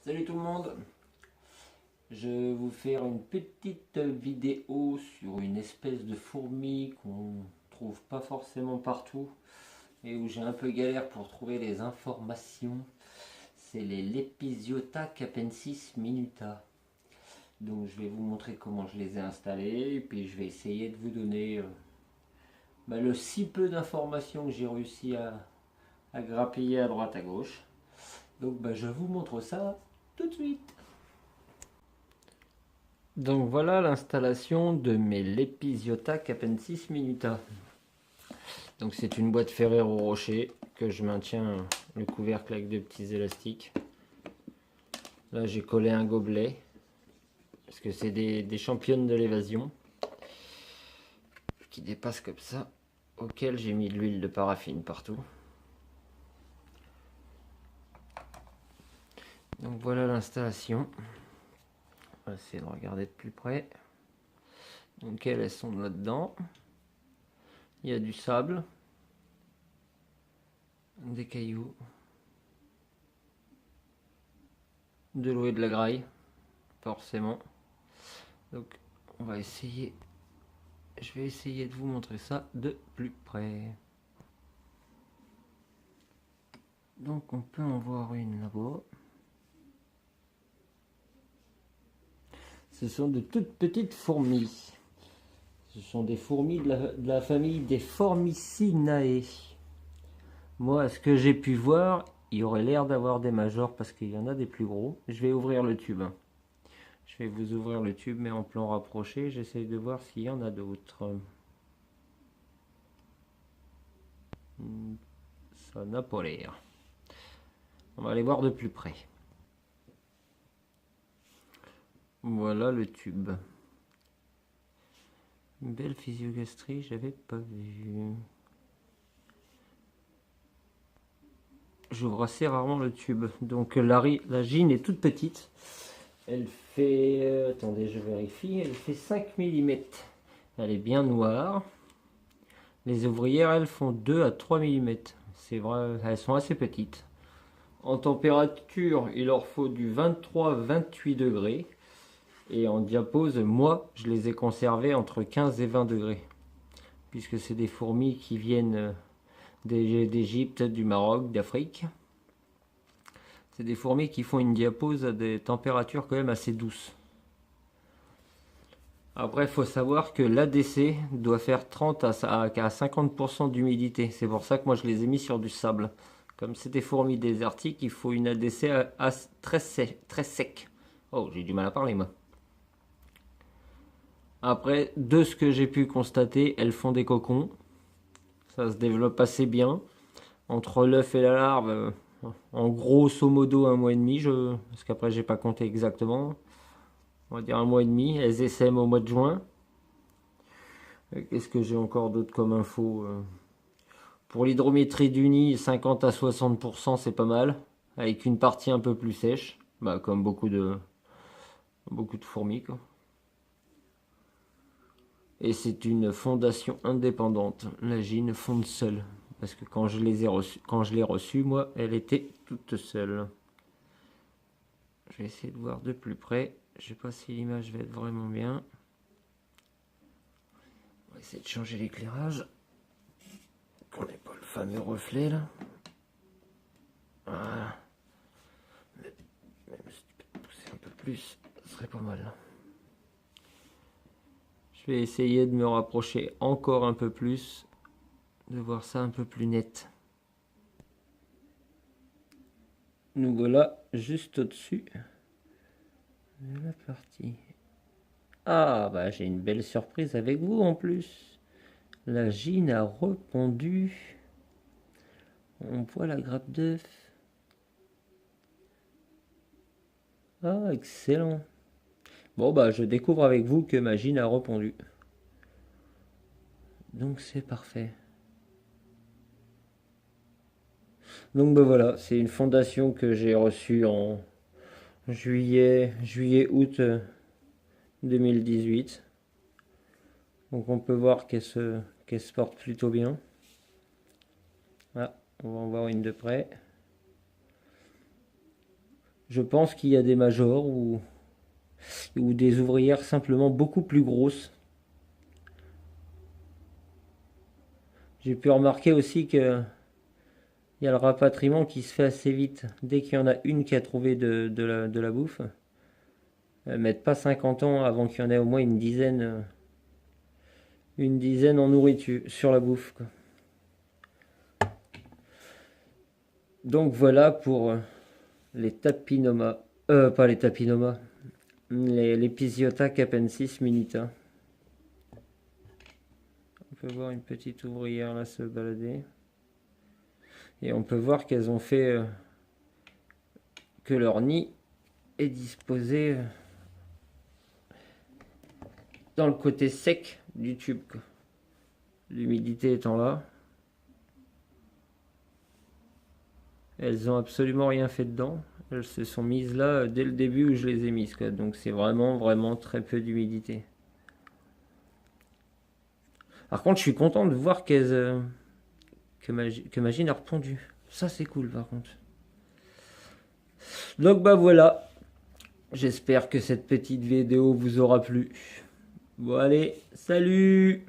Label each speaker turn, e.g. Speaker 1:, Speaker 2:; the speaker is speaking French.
Speaker 1: Salut tout le monde, je vais vous faire une petite vidéo sur une espèce de fourmi qu'on trouve pas forcément partout et où j'ai un peu galère pour trouver les informations. C'est les Lepisiota capensis minuta. Donc je vais vous montrer comment je les ai installés et puis je vais essayer de vous donner le si peu d'informations que j'ai réussi à grappiller à droite à gauche. Donc je vous montre ça tout de suite. Donc voilà l'installation de mes Lepisiota capensis minuta. Donc c'est une boîte Ferrero Rocher que je maintiens le couvercle avec deux petits élastiques. Là j'ai collé un gobelet parce que c'est des championnes de l'évasion qui dépassent comme ça, auquel j'ai mis de l'huile de paraffine partout. Donc voilà l'installation. On va essayer de regarder de plus près. Donc elles sont là-dedans. Il y a du sable, des cailloux, de l'eau et de la graille, forcément. Donc on va essayer, je vais essayer de vous montrer ça de plus près. Donc on peut en voir une là-bas. Ce sont de toutes petites fourmis. Ce sont des fourmis de la famille des Formicinae. Moi, à ce que j'ai pu voir, il y aurait l'air d'avoir des majors parce qu'il y en a des plus gros. Je vais ouvrir le tube. Je vais vous ouvrir le tube, mais en plan rapproché. J'essaye de voir s'il y en a d'autres. Ça n'a pas l'air. On va aller voir de plus près. Voilà le tube. Une belle physiogastrie, j'avais pas vu. J'ouvre assez rarement le tube. Donc la gine est toute petite. Elle fait... attendez, je vérifie. Elle fait 5 mm. Elle est bien noire. Les ouvrières, elles font 2 à 3 mm. C'est vrai, elles sont assez petites. En température, il leur faut du 23-28 degrés. Et en diapose, moi, je les ai conservées entre 15 et 20 degrés. Puisque c'est des fourmis qui viennent d'Égypte, du Maroc, d'Afrique. C'est des fourmis qui font une diapose à des températures quand même assez douces. Après, il faut savoir que l'ADC doit faire 30 à 50% d'humidité. C'est pour ça que moi je les ai mis sur du sable. Comme c'est des fourmis désertiques, il faut une ADC très sec. Oh, j'ai du mal à parler moi. Après, de ce que j'ai pu constater, elles font des cocons. Ça se développe assez bien. Entre l'œuf et la larve, en grosso modo 1 mois et demi. Parce qu'après, j'ai pas compté exactement. On va dire 1 mois et demi. Elles essaiment au mois de juin. Qu'est-ce que j'ai encore d'autre comme info? Pour l'hydrométrie du nid, 50 à 60%, c'est pas mal. Avec une partie un peu plus sèche. Comme beaucoup de fourmis, quoi. Et c'est une fondation indépendante. La gine fonde seule. Parce que quand je l'ai reçue, moi, elle était toute seule. Je vais essayer de voir de plus près. Je sais pas si l'image va être vraiment bien. On va essayer de changer l'éclairage. Qu'on n'ait pas le fameux reflet là. Voilà. Même si tu peux pousser un peu plus, ce serait pas mal. Je vais essayer de me rapprocher encore un peu plus, de voir ça un peu plus net. Nous voilà juste au-dessus de la partie. Ah j'ai une belle surprise avec vous en plus. La gine a repondu. On voit la grappe d'œuf. Ah, excellent. Bon je découvre avec vous que ma gine a repondu. Donc c'est parfait. Donc voilà, c'est une fondation que j'ai reçue en juillet-août 2018. Donc on peut voir qu'elle se porte plutôt bien. Ah, on va en voir une de près. Je pense qu'il y a des majors ou des ouvrières simplement beaucoup plus grosses. J'ai pu remarquer aussi que il y a le rapatriement qui se fait assez vite. Dès qu'il y en a une qui a trouvé de la bouffe, elles mettent pas 50 ans avant qu'il y en ait au moins une dizaine en nourriture, sur la bouffe, quoi. Donc voilà pour les tapinomas. Pas les tapinomas. Les Pisiota capensis minita. On peut voir une petite ouvrière là se balader. Et on peut voir qu'elles ont fait que leur nid est disposé dans le côté sec du tube. L'humidité étant là. Elles ont absolument rien fait dedans. Elles se sont mises là dès le début où je les ai mises, quoi. Donc c'est vraiment très peu d'humidité. Par contre, je suis content de voir que Magine a répondu. Ça c'est cool par contre. Donc bah voilà. J'espère que cette petite vidéo vous aura plu. Bon allez, salut!